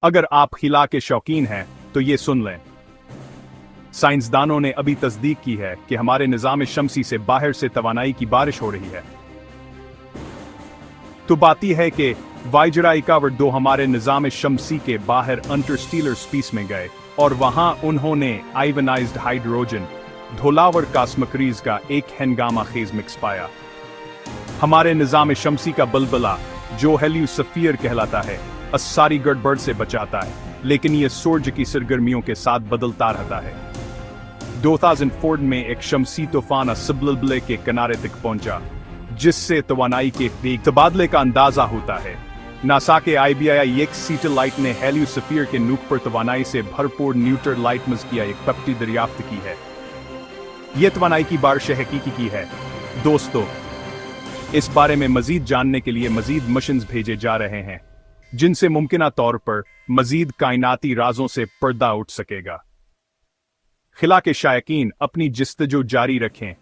अगर आप खिला के शौकीन हैं तो ये सुन लें। साइंसदानों ने अभी तस्दीक की है कि हमारे निज़ाम शमसी से बाहर से तवानाई की बारिश हो रही है। तो बात यह है कि वाइजराइकावर 2 हमारे निज़ाम शमसी के बाहर इंटरस्टेलर स्पेस में गए और वहां उन्होंने आयोनाइज्ड हाइड्रोजन धोलावर कास्मकरीज का एक हंगामा खेज मिक्स पाया। हमारे निज़ाम शमसी का बलबला जो हेलियोस्फीयर कहलाता है सारी गड़बड़ से बचाता है, लेकिन यह सूरज की सरगर्मियों के साथ बदलता रहता है। 2004 में एक शमसी तूफान सबलबले के किनारे तक पहुंचा, जिससे तवानाई के एक तबादले का अंदाजा होता है। नासा के IBI एक सैटेलाइट ने हेलियोस्फीयर के नूक पर तवानाई से भरपूर न्यूट्रल लाइटमस किया एक पपटी दरियाफ्त की है। यह तवानाई की बारिश हकीकी की है। दोस्तों, इस बारे में मजीद जानने के लिए मजीद मिशंस भेजे जा रहे हैं, जिनसे मुमकिना तौर पर मजीद कायनाती राजों से पर्दा उठ सकेगा। खिला के शायकीन अपनी जिस्तजू जारी रखें।